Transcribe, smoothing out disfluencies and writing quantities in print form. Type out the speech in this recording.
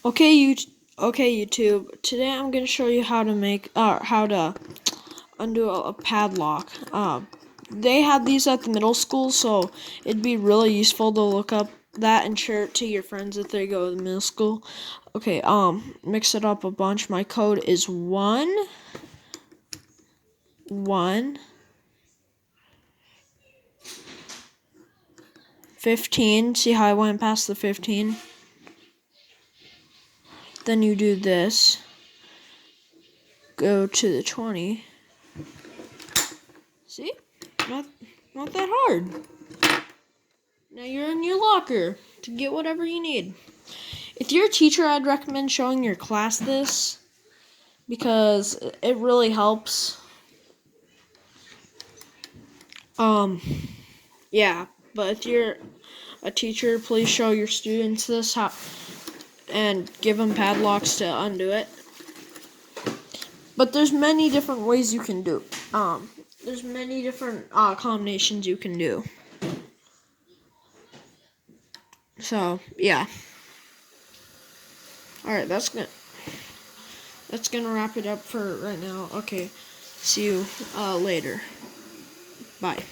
Okay, YouTube. Today I'm gonna show you how to undo a padlock. They had these at the middle school, so it'd be really useful to look up that and share it to your friends if they go to the middle school. Okay, mix it up a bunch. My code is 1-1-15. See how I went past the 15? Then you do this. Go to the 20. See? Not that hard. Now you're in your locker to get whatever you need. If you're a teacher, I'd recommend showing your class this because it really helps. Yeah, but if you're a teacher, please show your students this and give them padlocks to undo it. But there's many different ways you can do. There's many different combinations you can do. So yeah. All right, that's gonna wrap it up for right now. Okay, see you later. Bye.